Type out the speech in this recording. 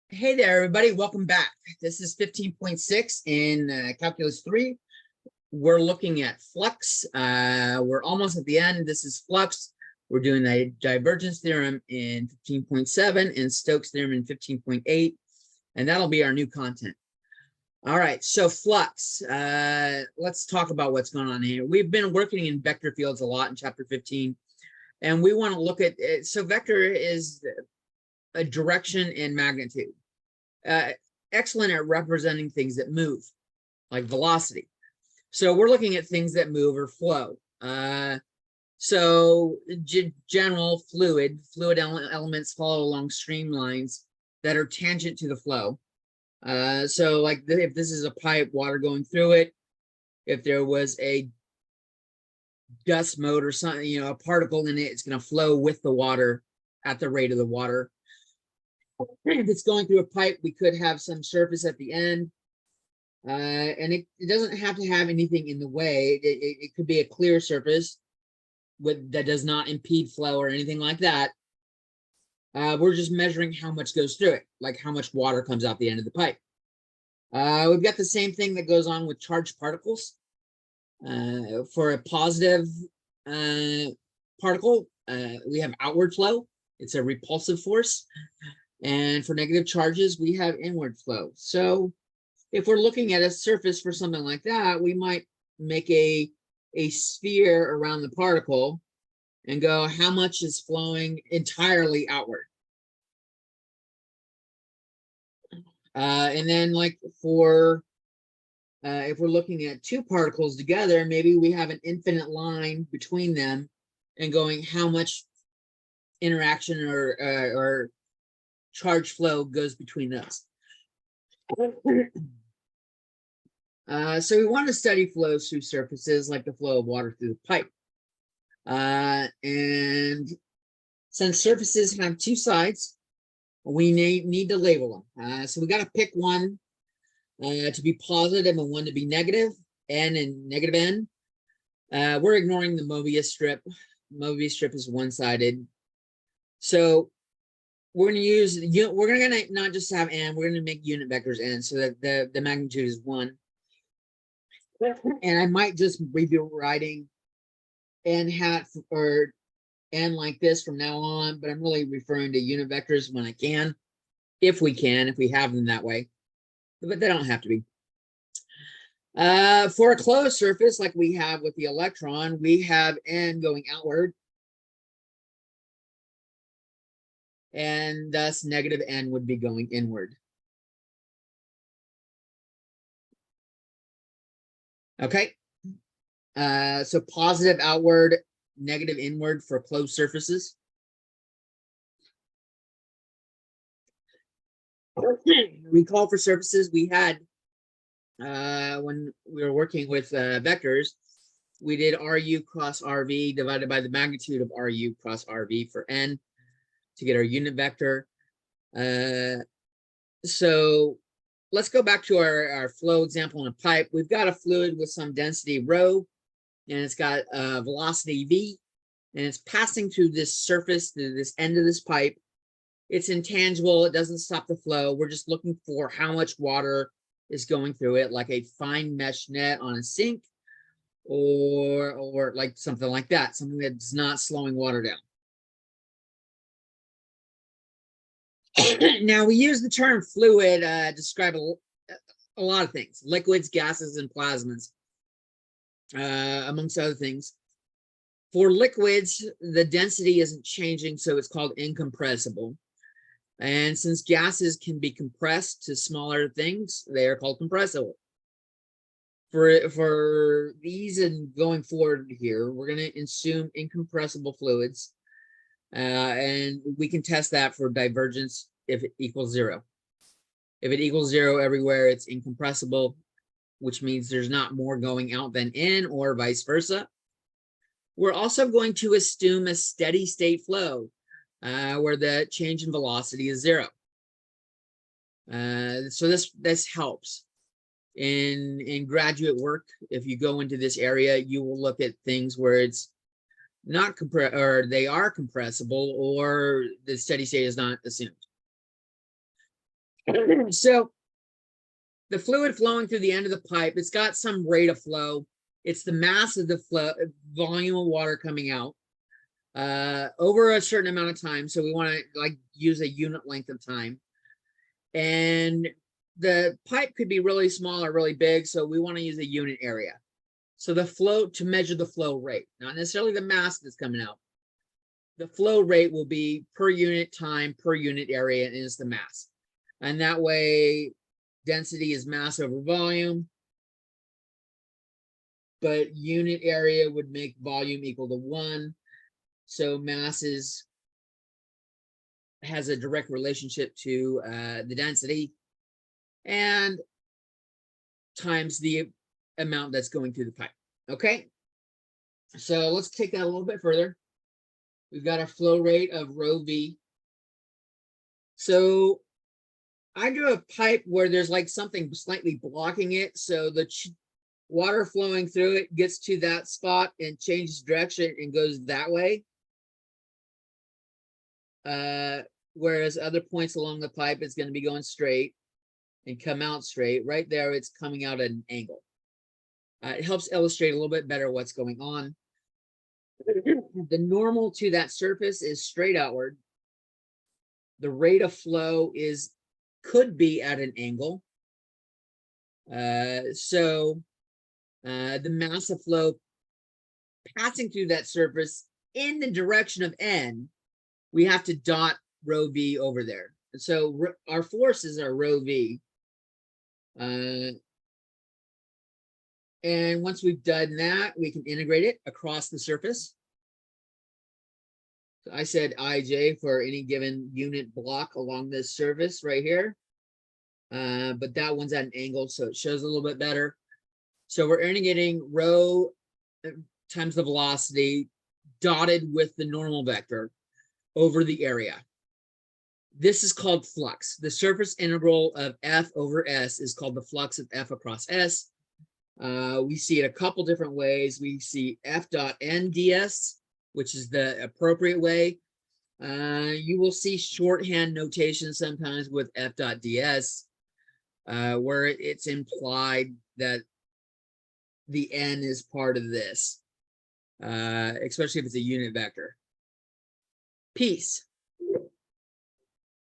Hey there, everybody. Welcome back. This is 15.6 in Calculus 3. We're looking at flux. We're almost at the end. This is flux. We're doing the divergence theorem in 15.7 and Stokes theorem in 15.8, and that'll be our new content. All right, so flux. Let's talk about what's going on here. We've been working in vector fields a lot in chapter 15, and we want to look at it. So vector is a direction and magnitude. Excellent at representing things that move, like velocity. So we're looking at things that move or flow. So general fluid elements follow along streamlines that are tangent to the flow. So like if this is a pipe, water going through it, if there was a dust mote or something, a particle in it, it's going to flow with the water at the rate of the water. If it's going through a pipe, we could have some surface at the end. And it doesn't have to have anything in the way. It could be a clear surface that does not impede flow or anything like that. We're just measuring how much goes through it, like how much water comes out the end of the pipe. We've got the same thing that goes on with charged particles. For a positive particle, we have outward flow. It's a repulsive force. And for negative charges, we have inward flow. So if we're looking at a surface for something like that, we might make a sphere around the particle and go, how much is flowing entirely outward? And then like for, if we're looking at two particles together, maybe we have an infinite line between them and going, how much interaction or charge flow goes between those. So we want to study flows through surfaces like the flow of water through the pipe. And since surfaces have two sides, we need to label them. So we got to pick one to be positive and one to be negative, N and negative N. We're ignoring the Mobius strip. Mobius strip is one-sided. So we're going to use, we're going to not just have N, we're going to make unit vectors N so that the magnitude is 1. And I might just be writing N hat or N like this from now on, but I'm really referring to unit vectors when I can, if we have them that way, but they don't have to be. For a closed surface like we have with the electron, we have N going outward, and thus negative N would be going inward. Okay. So positive outward, negative inward for closed surfaces. Recall for surfaces we had when we were working with vectors, we did RU cross RV divided by the magnitude of RU cross RV for N to get our unit vector. So let's go back to our flow example in a pipe. We've got a fluid with some density rho, and it's got a velocity v, and it's passing through this surface, through this end of this pipe. It's intangible. It doesn't stop the flow. We're just looking for how much water is going through it, like a fine mesh net on a sink, or like something like that, something that's not slowing water down. Now we use the term fluid to describe a lot of things, liquids, gases, and plasmas, amongst other things. For liquids, the density isn't changing, so it's called incompressible. And since gases can be compressed to smaller things, they are called compressible. For these and going forward here, we're going to assume incompressible fluids. And we can test that for divergence if it equals 0. If it equals 0 everywhere, it's incompressible, which means there's not more going out than in, or vice versa. We're also going to assume a steady state flow where the change in velocity is 0. So this helps. In graduate work, if you go into this area, you will look at things where it's not or they are compressible, or the steady state is not assumed. So the fluid flowing through the end of the pipe, it's got some rate of flow. It's the mass of the flow, volume of water coming out over a certain amount of time. So we want to like use a unit length of time. And the pipe could be really small or really big. So we want to use a unit area. So the flow, to measure the flow rate, not necessarily the mass that's coming out. The flow rate will be per unit time, per unit area, and is the mass. And that way, density is mass over volume, but unit area would make volume equal to 1. So mass has a direct relationship to the density and times the amount that's going through the pipe. Okay, so let's take that a little bit further. We've got a flow rate of rho v. So I drew a pipe where there's like something slightly blocking it. So the water flowing through it gets to that spot and changes direction and goes that way. Whereas other points along the pipe, it's going to be going straight and come out straight. Right there, it's coming out at an angle. It helps illustrate a little bit better what's going on. The normal to that surface is straight outward. The rate of flow could be at an angle. So the mass of flow passing through that surface in the direction of n, we have to dot rho v over there. And so our forces are rho v. And once we've done that, we can integrate it across the surface. So I said ij for any given unit block along this surface right here. But that one's at an angle, so it shows a little bit better. So we're integrating rho times the velocity dotted with the normal vector over the area. This is called flux. The surface integral of F over S is called the flux of F across S. We see it a couple different ways. We see F dot N ds, which is the appropriate way. You will see shorthand notation sometimes with F dot ds, where it's implied that the N is part of this, especially if it's a unit vector. Piece.